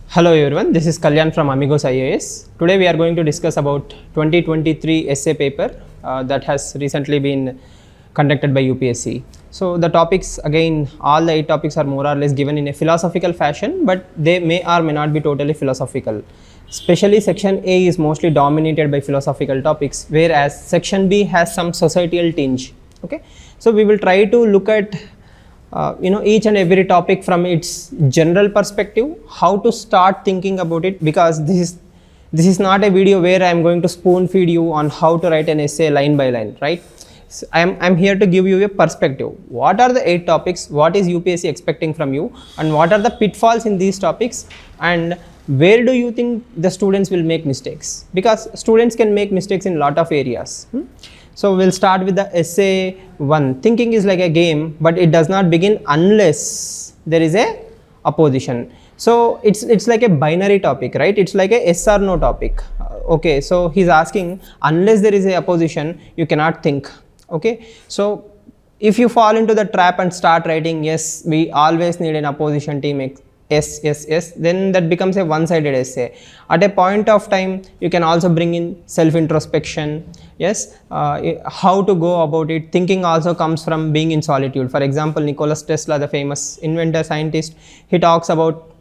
Hello everyone, this is Kalyan from Amigos IAS. Today we are going to discuss about 2023 essay paper that has recently been conducted by UPSC. So the topics, again, all the 8 topics are more or less given in a philosophical fashion, but they may or may not be totally philosophical. Especially section A is mostly dominated by philosophical topics, whereas section B has some societal tinge. Okay, so we will try to look at each and every topic from its general perspective, how to start thinking about it, because this is not a video where I am going to spoon feed you on how to write an essay line by line, right? So I'm here to give you a perspective. What are the 8 topics? What is UPSC expecting from you? And what are the pitfalls in these topics? And where do you think the students will make mistakes? Because students can make mistakes in a lot of areas. So we'll start with the essay 1. Thinking is like a game, but it does not begin unless there is a opposition. So it's like a binary topic, right? It's like a yes or no topic. Okay, so he's asking, unless there is a opposition, you cannot think. Okay, so if you fall into the trap and start writing, yes, we always need an opposition team, yes, then that becomes a one-sided essay. At a point of time, you can also bring in self-introspection. Yes, how to go about it. Thinking also comes from being in solitude. For example, Nikola Tesla, the famous inventor, scientist, he talks about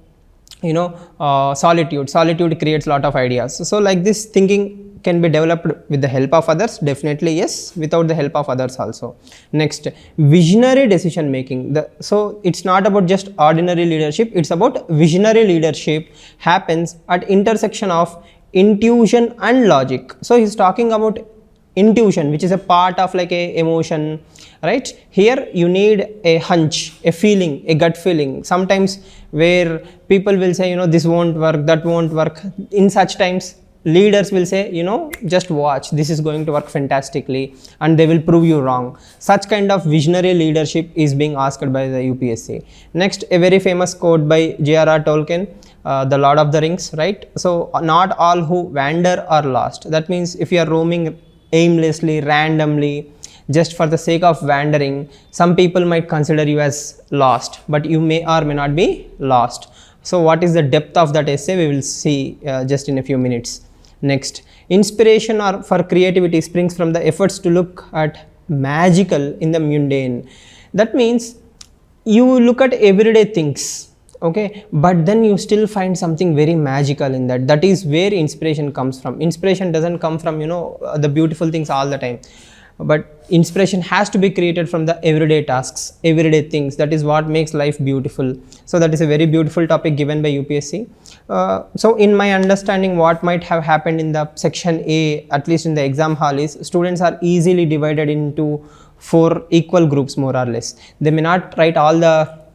solitude. Solitude creates a lot of ideas. So like this, thinking can be developed with the help of others, definitely yes, without the help of others also. Next, visionary decision making. So it's not about just ordinary leadership, it's about visionary leadership happens at intersection of intuition and logic. So he's talking about intuition, which is a part of like a emotion, right? Here you need a hunch, a feeling, a gut feeling. Sometimes where people will say, this won't work, that won't work. In such times, leaders will say, just watch, this is going to work fantastically, and they will prove you wrong. Such kind of visionary leadership is being asked by the UPSC. Next, a very famous quote by J.R.R. Tolkien, The Lord of the Rings, right? So not all who wander are lost. That means if you are roaming aimlessly, randomly, just for the sake of wandering, some people might consider you as lost, but you may or may not be lost. So what is the depth of that essay? We will see just in a few minutes. Next, inspiration or for creativity springs from the efforts to look at magical in the mundane. That means you look at everyday things, okay, but then you still find something very magical in that. That is where inspiration comes from. Inspiration doesn't come from the beautiful things all the time, but inspiration has to be created from the everyday tasks, everyday things. That is what makes life beautiful. So that is a very beautiful topic given by UPSC. So in my understanding, what might have happened in the section A, at least in the exam hall, is students are easily divided into 4 equal groups more or less. They may not write all the,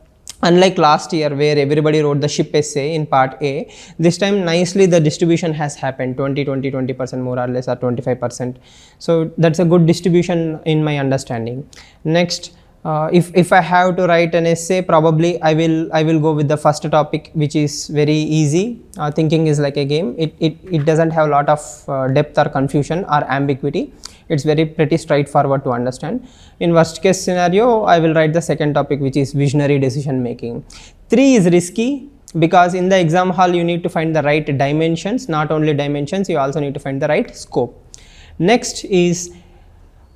unlike last year where everybody wrote the ship essay in part A, this time nicely the distribution has happened, 20% more or less, or 25%. So that's a good distribution in my understanding. Next, if I have to write an essay, probably I will go with the first topic, which is very easy. Thinking is like a game. It doesn't have a lot of depth or confusion or ambiguity. It's very pretty straightforward to understand. In worst case scenario, I will write the second topic, which is visionary decision making. 3 is risky because in the exam hall you need to find the right dimensions. Not only dimensions, you also need to find the right scope. Next is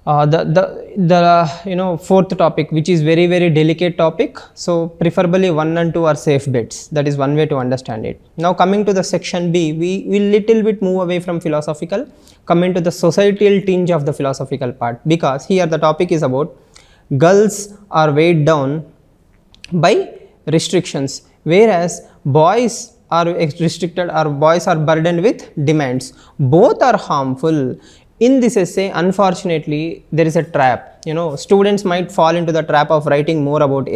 the fourth topic, which is very delicate topic. So preferably 1 and 2 are safe bets. That is one way to understand it. Now coming to the section B, we will little bit move away from philosophical, come into the societal tinge of the philosophical part, because here the topic is about girls are weighed down by restrictions, whereas boys are restricted or boys are burdened with demands. Both are harmful. In this essay, unfortunately, there is a trap. Students might fall into the trap of writing more about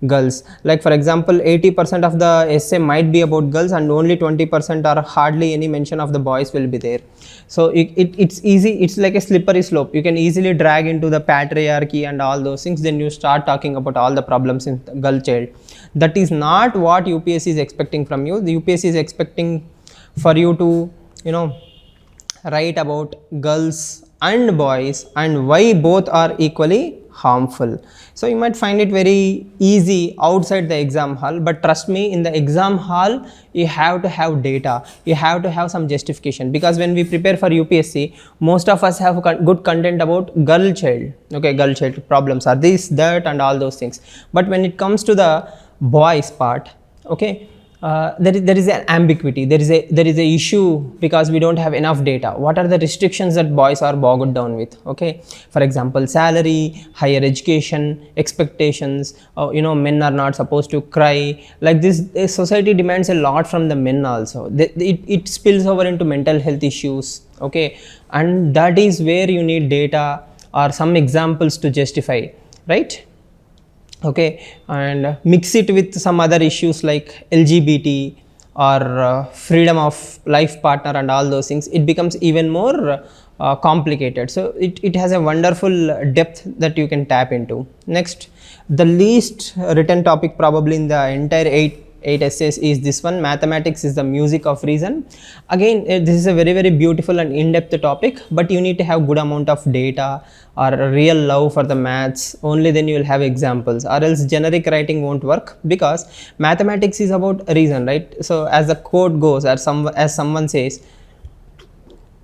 girls. Like for example, 80% of the essay might be about girls and only 20% or hardly any mention of the boys will be there. So it's easy, it's like a slippery slope. You can easily drag into the patriarchy and all those things. Then you start talking about all the problems in the girl child. That is not what UPSC is expecting from you. The UPSC is expecting for you to, write about girls and boys and why both are equally harmful. So you might find it very easy outside the exam hall, but trust me, in the exam hall you have to have data, you have to have some justification, because when we prepare for UPSC, most of us have good content about girl child, okay, girl child problems are this, that and all those things. But when it comes to the boys part, okay, there is an ambiguity, there is a issue, because we don't have enough data. What are the restrictions that boys are bogged down with? Okay, for example, salary, higher education, expectations, men are not supposed to cry, like this. Society demands a lot from the men also. It spills over into mental health issues, okay, and that is where you need data or some examples to justify, right? Okay, and mix it with some other issues like LGBT or freedom of life partner and all those things, it becomes even more complicated. So it has a wonderful depth that you can tap into. Next, the least written topic probably in the entire eight essays is this one: mathematics is the music of reason. Again, this is a very beautiful and in-depth topic, but you need to have good amount of data or a real love for the maths. Only then you will have examples, or else generic writing won't work, because mathematics is about reason, right? So as the quote goes, or as someone says,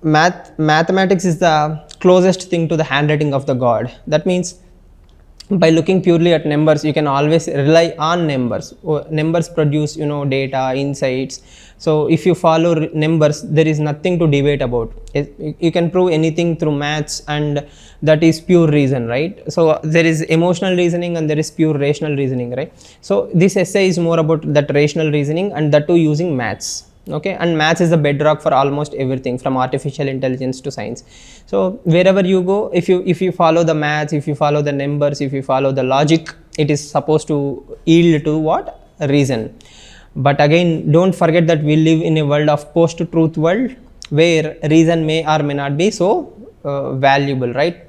mathematics is the closest thing to the handwriting of the god. That means by looking purely at numbers, you can always rely on numbers. Numbers produce, data, insights. So if you follow numbers, there is nothing to debate about. You can prove anything through maths, and that is pure reason, right? So there is emotional reasoning and there is pure rational reasoning, right? So this essay is more about that rational reasoning, and that too using maths. Okay, and maths is the bedrock for almost everything, from artificial intelligence to science. So wherever you go, if you follow the maths, if you follow the numbers, if you follow the logic, it is supposed to yield to what? Reason. But again, don't forget that we live in a world of post-truth world, where reason may or may not be so valuable, right?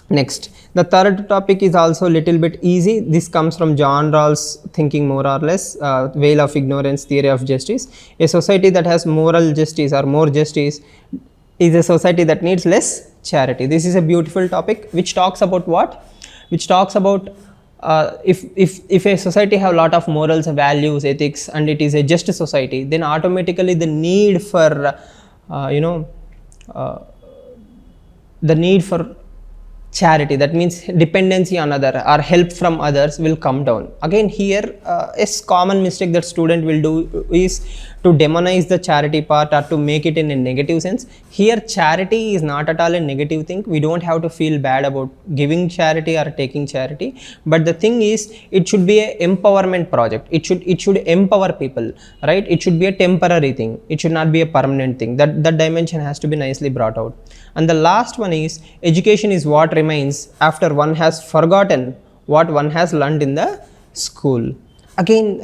Next, the third topic is also a little bit easy. This comes from John Rawls' thinking, more or less, Veil of Ignorance, Theory of Justice. A society that has moral justice or more justice is a society that needs less charity. This is a beautiful topic which talks about what? Which talks about if a society have a lot of morals, values, ethics, and it is a just society, then automatically the need for charity, that means dependency on other or help from others, will come down. Again, here a common mistake that student will do is to demonize the charity part, or to make it in a negative sense. Here charity is not at all a negative thing. We don't have to feel bad about giving charity or taking charity, but the thing is, it should be an empowerment project. It should empower people, right? It should be a temporary thing. It should not be a permanent thing. That dimension has to be nicely brought out. And the last one is, education is what remains after one has forgotten what one has learned in the school. Again,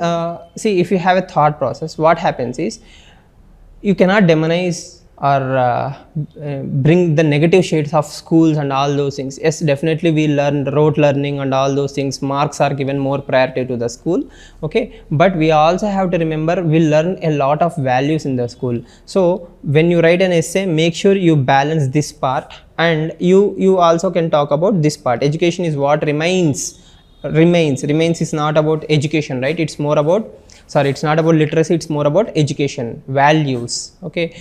see, if you have a thought process, what happens is, you cannot demonize or bring the negative shades of schools and all those things. Yes, definitely we learn rote learning and all those things. Marks are given more priority to the school, okay, but we also have to remember, we learn a lot of values in the school. So when you write an essay, make sure you balance this part, and you also can talk about this part. Education is what remains is not about education, right? It's more about, it's not about literacy, it's more about education, values, okay?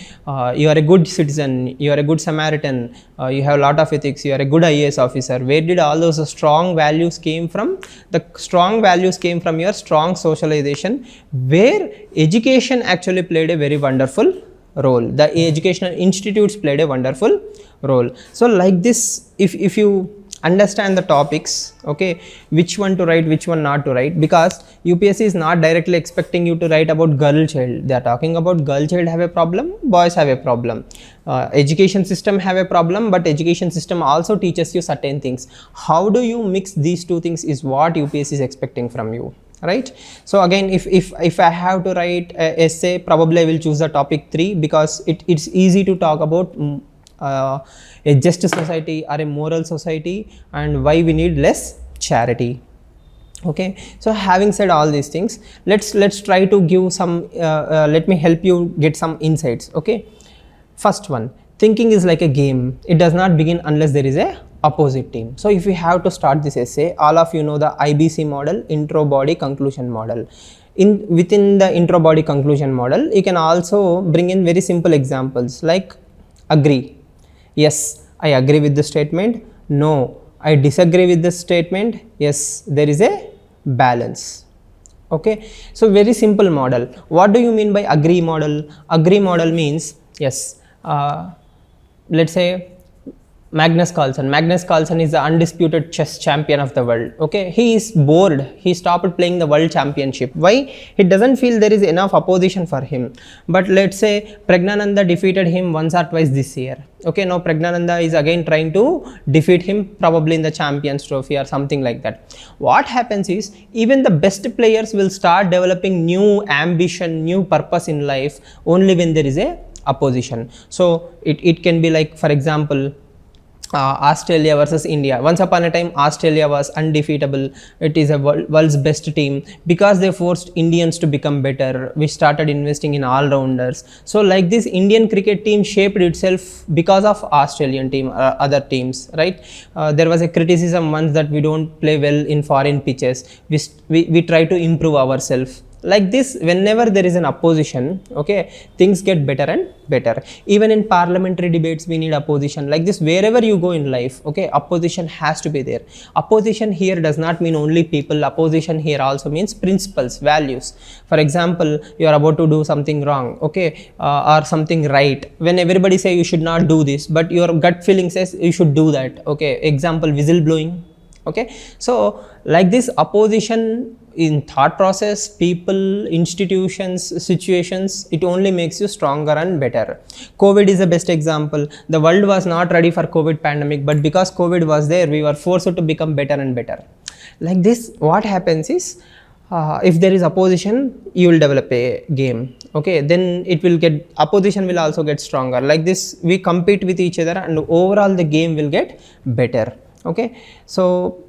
You are a good citizen, you are a good Samaritan, you have a lot of ethics, you are a good IAS officer. Where did all those strong values came from? The strong values came from your strong socialization, where education actually played a very wonderful role. The educational institutes played a wonderful role. So like this, if you understand the topics, okay, which one to write, which one not to write, because UPSC is not directly expecting you to write about girl child. They are talking about girl child have a problem, boys have a problem, education system have a problem, but education system also teaches you certain things. How do you mix these two things is what UPSC is expecting from you, right? So again, if I have to write a essay, probably I will choose the topic 3, because it's easy to talk about a just society or a moral society, and why we need less charity. Okay, so having said all these things, let's try to give some let me help you get some insights. Okay, first one, thinking is like a game. It does not begin unless there is a opposite team. So if we have to start this essay, all of you know the IBC model, intro, body, conclusion model. Within the intro, body, conclusion model, you can also bring in very simple examples like agree. Yes, I agree with the statement. No, I disagree with the statement. Yes, there is a balance. Okay, so very simple model. What do you mean by agree model? Agree model means, yes, let's say Magnus Carlsen. Magnus Carlsen is the undisputed chess champion of the world. Okay, he is bored. He stopped playing the world championship. Why? He doesn't feel there is enough opposition for him. But let's say Pragnananda defeated him once or twice this year. Okay, now Pragnananda is again trying to defeat him, probably in the Champions Trophy or something like that. What happens is, even the best players will start developing new ambition, new purpose in life only when there is a opposition. So it can be like, for example, Australia versus India. Once upon a time, Australia was undefeatable. It is a world's best team. Because they forced Indians to become better, we started investing in all-rounders. So like this, Indian cricket team shaped itself because of Australian team, other teams, right? There was a criticism once that we don't play well in foreign pitches. We try to improve ourselves. Like this, whenever there is an opposition, okay, things get better and better. Even in parliamentary debates, we need opposition. Like this, wherever you go in life, okay, opposition has to be there. Opposition here does not mean only people. Opposition here also means principles, values. For example, you are about to do something wrong, okay, or something right. When everybody say you should not do this, but your gut feeling says you should do that. Okay, example, whistle blowing. Okay, so like this, opposition in thought process, people, institutions, situations, it only makes you stronger and better. COVID is the best example. The world was not ready for COVID pandemic, but because COVID was there, we were forced to become better and better. Like this, what happens is, if there is opposition, you will develop a game. Okay, then it will get, opposition will also get stronger. Like this, we compete with each other and overall the game will get better. Okay, so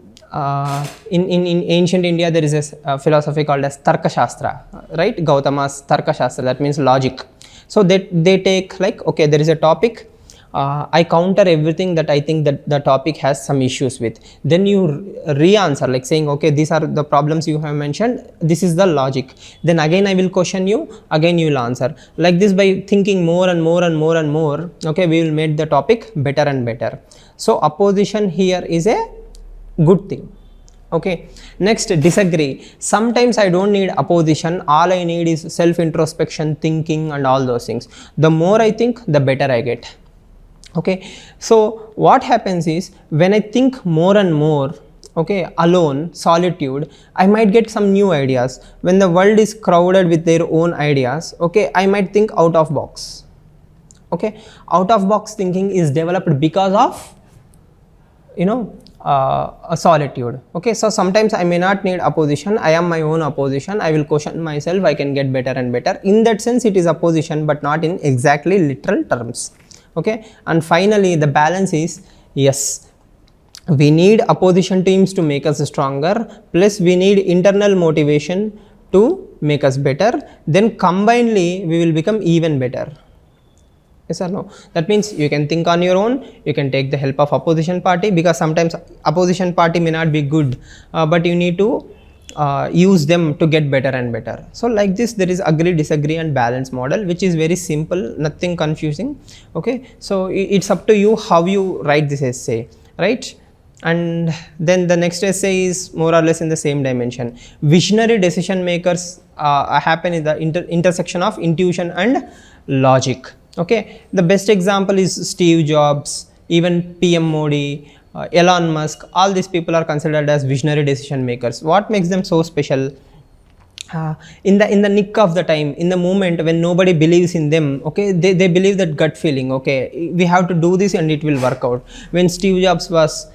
in ancient India, there is a philosophy called as Tarka Shastra, right? Gautama's Tarka Shastra, that means logic. So they take like, okay, there is a topic, I counter everything that I think that the topic has some issues with. Then you re-answer, like saying, okay, these are the problems you have mentioned, this is the logic. Then again I will question you, again you will answer. Like this, by thinking more and more and more and more, okay, we will make the topic better and better. So opposition here is a good thing. Okay, next, disagree. Sometimes I don't need opposition, all I need is self-introspection, thinking and all those things. The more I think, the better I get. Okay, so what happens is, when I think more and more, okay, alone, solitude, I might get some new ideas. When the world is crowded with their own ideas, okay, I might think out of box. Okay, out of box thinking is developed because of, you know, a solitude. Okay, so sometimes I may not need opposition, I am my own opposition, I will question myself, I can get better and better. In that sense, it is opposition, but not in exactly literal terms. Okay, and finally the balance is, yes, we need opposition teams to make us stronger, plus we need internal motivation to make us better, then combinedly we will become even better. Yes or no? That means you can think on your own, you can take the help of opposition party, because sometimes opposition party may not be good, but you need to use them to get better and better. So like this, there is agree, disagree and balance model, which is very simple, nothing confusing. Okay, so it's up to you how you write this essay, right? And then the next essay is more or less in the same dimension. Visionary decision makers happen in the intersection of intuition and logic. Okay, the best example is Steve Jobs, even PM Modi, Elon Musk. All these people are considered as visionary decision makers. What makes them so special? In the nick of the time, in the moment when nobody believes in them, okay, they believe that gut feeling, okay, we have to do this and it will work out. When Steve Jobs was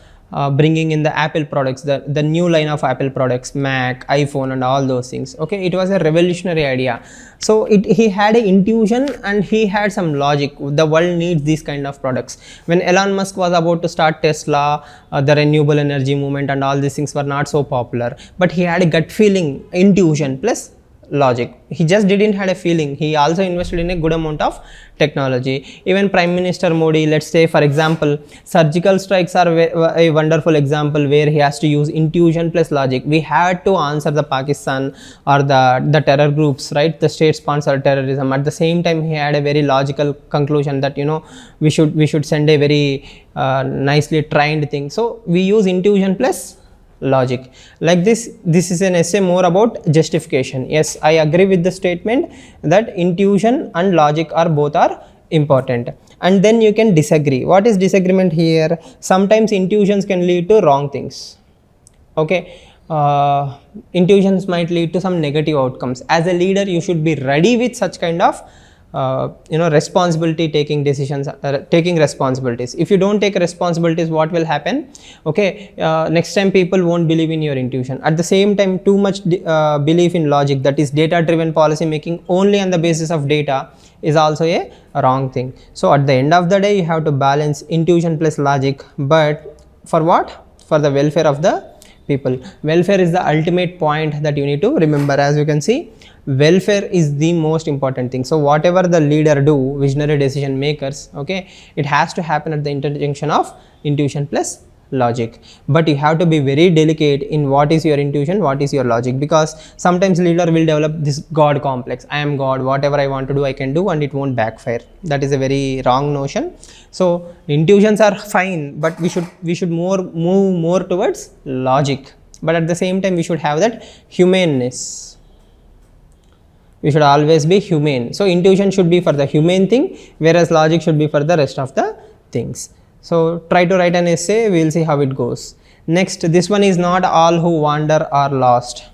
bringing in the Apple products, the new line of Apple products, Mac, iPhone and all those things, okay, it was a revolutionary idea. So he had an intuition and he had some logic. The world needs these kind of products. When Elon Musk was about to start Tesla, the renewable energy movement and all these things were not so popular, but he had a gut feeling, intuition plus logic. He just didn't had a feeling. He also invested in a good amount of technology. Even Prime Minister Modi, let's say for example, surgical strikes are a wonderful example where he has to use intuition plus logic. We had to answer the Pakistan or the terror groups, right? The state sponsored terrorism. At the same time, he had a very logical conclusion that, you know, we should send a very nicely trained thing. So we use intuition plus logic. Like this is an essay more about justification. Yes, I agree with the statement that intuition and logic are both are important. And then you can disagree. What is disagreement here? Sometimes intuitions can lead to wrong things. Okay, intuitions might lead to some negative outcomes. As a leader, you should be ready with such kind of responsibility taking decisions, taking responsibilities. If you don't take responsibilities, what will happen? Okay, next time people won't believe in your intuition. At the same time, too much belief in logic, that is data driven policy making only on the basis of data, is also a wrong thing. So at the end of the day, you have to balance intuition plus logic, but for what? For the welfare of the people. Welfare is the ultimate point that you need to remember. As you can see, welfare is the most important thing. So whatever the leader do, visionary decision makers, okay, it has to happen at the interjunction of intuition plus logic. But you have to be very delicate in what is your intuition, what is your logic, because sometimes leader will develop this God complex. I am God, whatever I want to do I can do, and it won't backfire. That is a very wrong notion. So intuitions are fine, but we should move more towards logic. But at the same time, we should have that humaneness. We should always be humane. So intuition should be for the humane thing, whereas logic should be for the rest of the things. So try to write an essay, we will see how it goes. Next, this one is not all who wander are lost.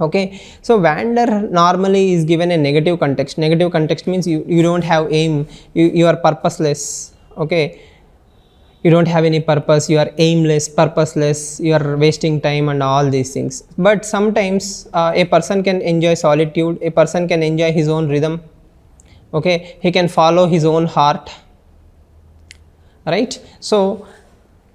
Okay, so wander normally is given a negative context. Negative context means you don't have aim, you are purposeless. Okay, you don't have any purpose, you are aimless, purposeless, you are wasting time and all these things. But sometimes a person can enjoy solitude, a person can enjoy his own rhythm. Okay, he can follow his own heart, right? So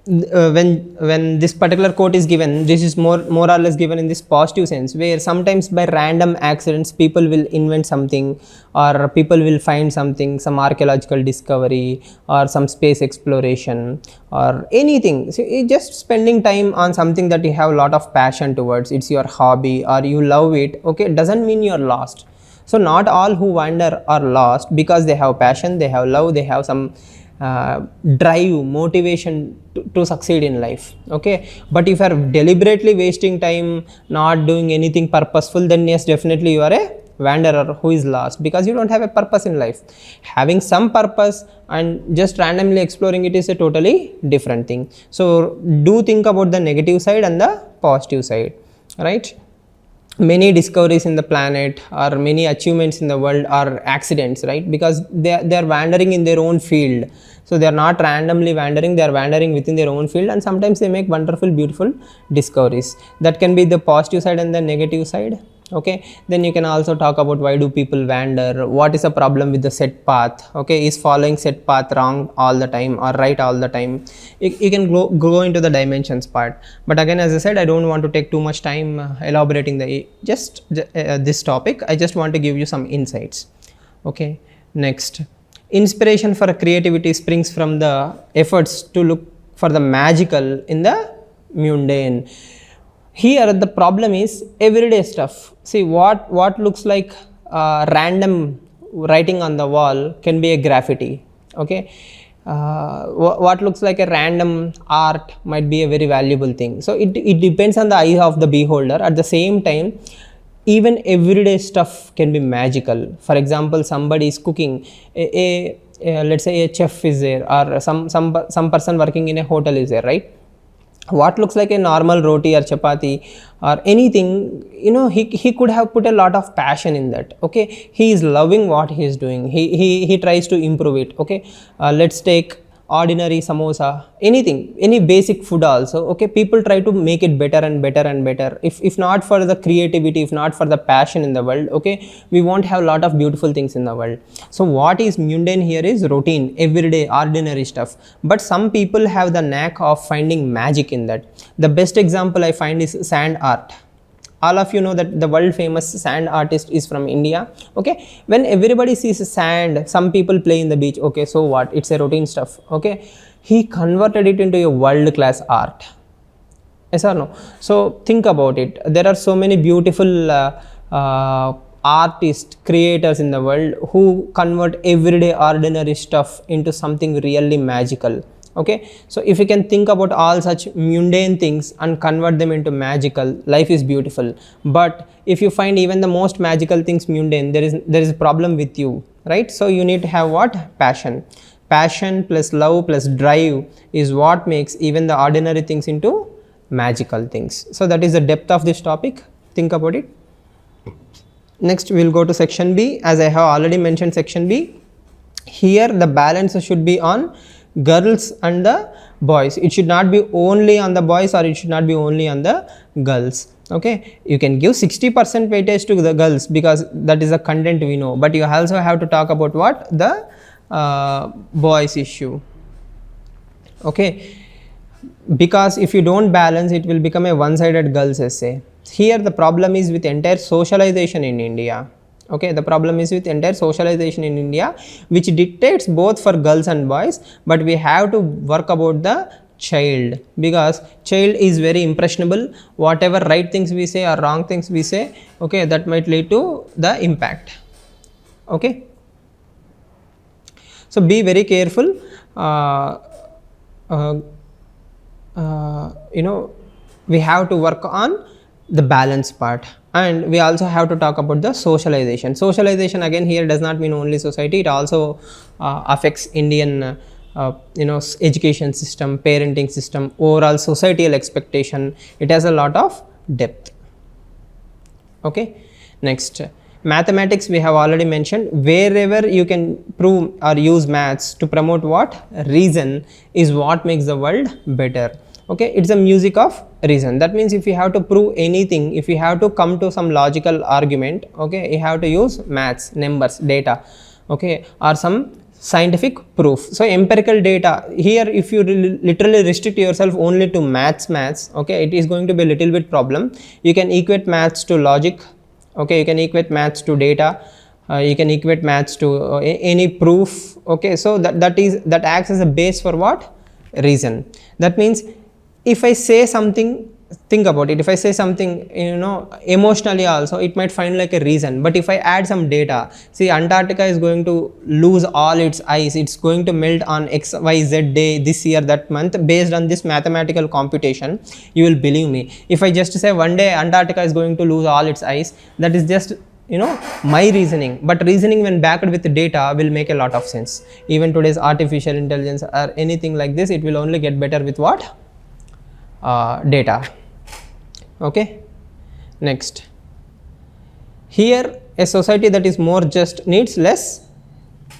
when this particular quote is given, this is more or less given in this positive sense, where sometimes by random accidents people will invent something, or people will find something, some archaeological discovery or some space exploration or anything. So it's just spending time on something that you have a lot of passion towards, it's your hobby or you love it. Okay, it doesn't mean you're lost. So not all who wander are lost, because they have passion, they have love, they have some drive, motivation to succeed in life. Okay, but if you are deliberately wasting time, not doing anything purposeful, then yes, definitely you are a wanderer who is lost, because you don't have a purpose in life. Having some purpose and just randomly exploring it is a totally different thing. So do think about the negative side and the positive side, right? Many discoveries in the planet or many achievements in the world are accidents, right? Because they are wandering in their own field. So they are not randomly wandering, they are wandering within their own field, and sometimes they make wonderful, beautiful discoveries. That can be the positive side and the negative side. Okay, then you can also talk about why do people wander, what is the problem with the set path. Okay, is following set path wrong all the time or right all the time? You can go into the dimensions part, but again, as I said, I don't want to take too much time elaborating this topic. I just want to give you some insights. Okay, next, inspiration for creativity springs from the efforts to look for the magical in the mundane. Here the problem is everyday stuff. See, what looks like random writing on the wall can be a graffiti. Okay, what looks like a random art might be a very valuable thing. So it depends on the eye of the beholder. At the same time, even everyday stuff can be magical. For example, somebody is cooking, let's say a chef is there, or some person working in a hotel is there, right? What looks like a normal roti or chapati or anything, you know, he could have put a lot of passion in that. Okay, he is loving what he is doing, he tries to improve it. Okay, let's take ordinary samosa, anything, any basic food also. Okay, people try to make it better and better and better. If not for the creativity, if not for the passion in the world, okay, we won't have a lot of beautiful things in the world. So what is mundane here is routine, everyday, ordinary stuff. But some people have the knack of finding magic in that. The best example I find is sand art. all of you know that the world famous sand artist is from India. Okay, when everybody sees sand, some people play in the beach. Okay, so what? It's a routine stuff. Okay, he converted it into a world class art. Yes or no? So think about it. There are so many beautiful artists, creators in the world who convert everyday ordinary stuff into something really magical. Okay, so if you can think about all such mundane things and convert them into magical, life is beautiful. But if you find even the most magical things mundane, there is a problem with you, right? So you need to have what? Passion. Passion plus love plus drive is what makes even the ordinary things into magical things. So that is the depth of this topic. Think about it. Next we will go to section B. As I have already mentioned section B, here the balance should be on girls and the boys. It should not be only on the boys, or it should not be only on the girls. Okay, you can give 60% weightage to the girls because that is the content we know, but you also have to talk about what? The boys issue. Okay, because if you don't balance, it will become a one-sided girls essay. Here the problem is with entire socialization in India. Okay, the problem is with entire socialization in India, which dictates both for girls and boys, but we have to work about the child, because child is very impressionable. Whatever right things we say or wrong things we say, okay, that might lead to the impact. Okay, so be very careful. You know, we have to work on the balance part, and we also have to talk about the socialization. Socialization again here does not mean only society, it also affects Indian you know, education system, parenting system, overall societal expectation. It has a lot of depth. Okay, next, mathematics we have already mentioned. Wherever you can prove or use maths to promote what? Reason is what makes the world better. Okay, it's a music of reason. That means if you have to prove anything, if you have to come to some logical argument, okay, you have to use maths, numbers, data, okay, or some scientific proof. So empirical data here, if you literally restrict yourself only to maths, okay, it is going to be a little bit problem. You can equate maths to logic. Okay, you can equate maths to data, you can equate maths to any proof. Okay, so that acts as a base for what? Reason. That means if I say something, think about it, if I say something, you know, emotionally also, it might find like a reason. But if I add some data, see, Antarctica is going to lose all its ice, it's going to melt on XYZ day, this year, that month, based on this mathematical computation, you will believe me. If I just say one day Antarctica is going to lose all its ice, that is just, you know, my reasoning. But reasoning when backed with data will make a lot of sense. Even today's artificial intelligence or anything like this, it will only get better with what? Data. Okay, next, here a society that is more just needs less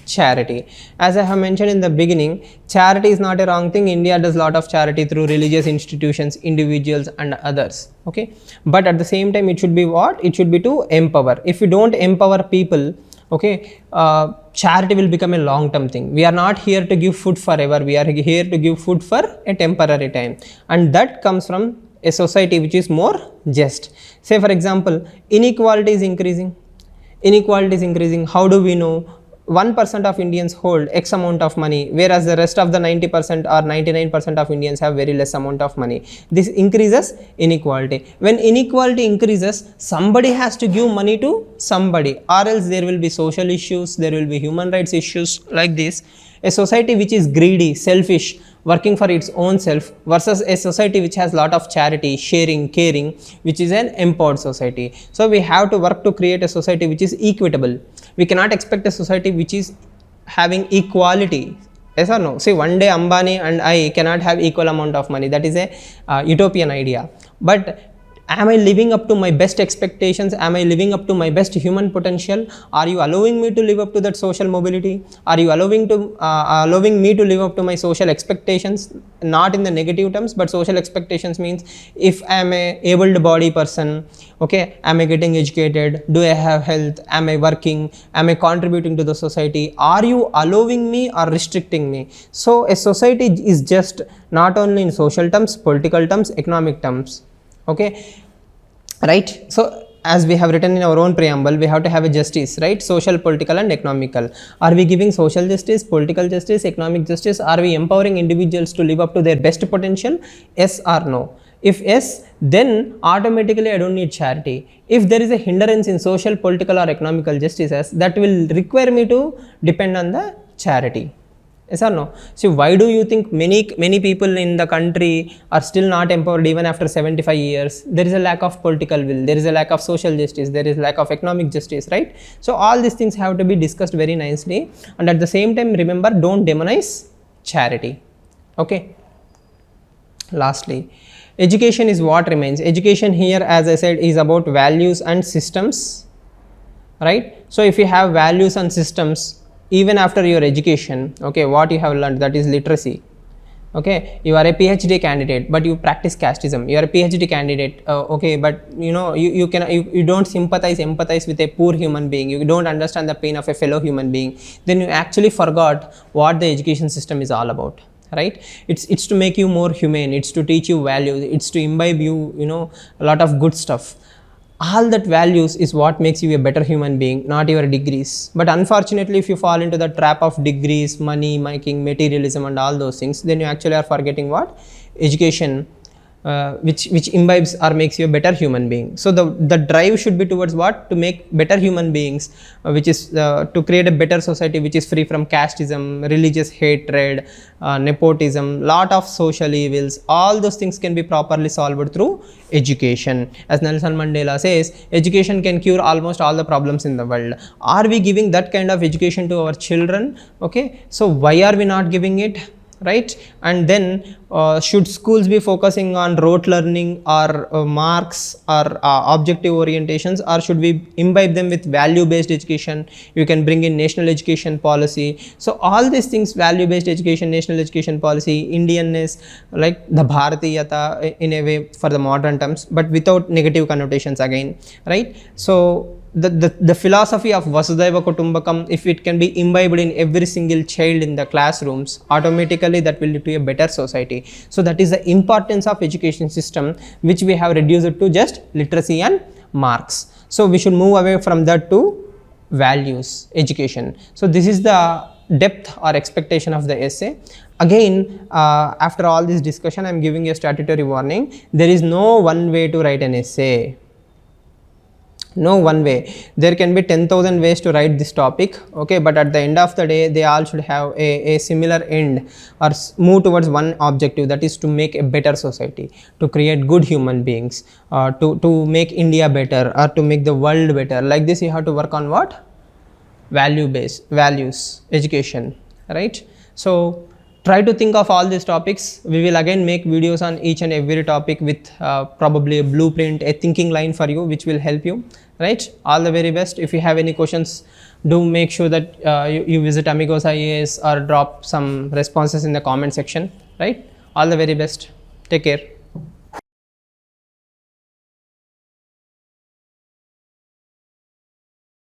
charity. As I have mentioned in the beginning, charity is not a wrong thing. India does lot of charity through religious institutions, individuals and others. Okay, but at the same time, it should be what? It should be to empower. If you don't empower people, okay, charity will become a long term thing. We are not here to give food forever, we are here to give food for a temporary time, and that comes from a society which is more just. Say for example, inequality is increasing. How do we know? 1% of Indians hold X amount of money, whereas the rest of the 90% or 99% of Indians have very less amount of money. This increases inequality. When inequality increases, somebody has to give money to somebody, or else there will be social issues, there will be human rights issues like this. A society which is greedy, selfish, working for its own self, versus a society which has lot of charity, sharing, caring, which is an empowered society. So we have to work to create a society which is equitable. We cannot expect a society which is having equality. Yes or no? See, one day Ambani and I cannot have equal amount of money. That is a utopian idea. But am I living up to my best expectations? Am I living up to my best human potential? Are you allowing me to live up to that social mobility? Are you allowing me to live up to my social expectations? Not in the negative terms, but social expectations means if I am a able-bodied person, okay, am I getting educated? Do I have health? Am I working? Am I contributing to the society? Are you allowing me or restricting me? So a society is just not only in social terms, political terms, economic terms. Okay, right? So as we have written in our own preamble, we have to have a justice, right? Social, political and economical. Are we giving social justice, political justice, economic justice? Are we empowering individuals to live up to their best potential? Yes or no? If yes, then automatically I don't need charity. If there is a hindrance in social, political or economical justices, that will require me to depend on the charity. Yes or no? So why do you think many people in the country are still not empowered even after 75 years? There is a lack of political will, there is a lack of social justice, there is lack of economic justice, right? So all these things have to be discussed very nicely, and at the same time remember, don't demonize charity. Okay. Lastly, education is what remains. Education here, as I said, is about values and systems, right? So if you have values and systems even after your education, okay, what you have learned, that is literacy. Okay, you are a PhD candidate but you practice casteism. You are a PhD candidate, okay, but you know, you don't empathize with a poor human being, you don't understand the pain of a fellow human being, then you actually forgot what the education system is all about, right? It's to make you more humane, it's to teach you values, it's to imbibe you, you know, a lot of good stuff. All that values is what makes you a better human being, not your degrees. But unfortunately, if you fall into the trap of degrees, money making, materialism and all those things, then you actually are forgetting what? Education, which imbibes or makes you a better human being. So the drive should be towards what? To make better human beings, which is to create a better society which is free from casteism, religious hatred, nepotism, lot of social evils. All those things can be properly solved through education. As Nelson Mandela says, education can cure almost all the problems in the world. Are we giving that kind of education to our children? Okay, so why are we not giving it? Right? And then should schools be focusing on rote learning or marks or objective orientations, or should we imbibe them with value based education? You can bring in national education policy. So all these things, value based education, national education policy, Indianness, like the Bharatiyata in a way for the modern terms, but without negative connotations again, right? So the philosophy of Vasudhaiva Kutumbakam, if it can be imbibed in every single child in the classrooms, automatically that will lead to a better society. So that is the importance of education system, which we have reduced it to just literacy and marks. So we should move away from that to values education. So this is the depth or expectation of the essay. Again, after all this discussion, I am giving you a statutory warning. There is no one way to write an essay. No one way. There can be 10,000 ways to write this topic, okay, but at the end of the day, they all should have a similar end or move towards one objective, that is to make a better society, to create good human beings, to make India better or to make the world better. Like this, you have to work on what? Values, education, right? So try to think of all these topics. We will again make videos on each and every topic with probably a blueprint, a thinking line for you, which will help you, right? All the very best. If you have any questions, do make sure that you visit Amigos IAS or drop some responses in the comment section, right? All the very best. Take care.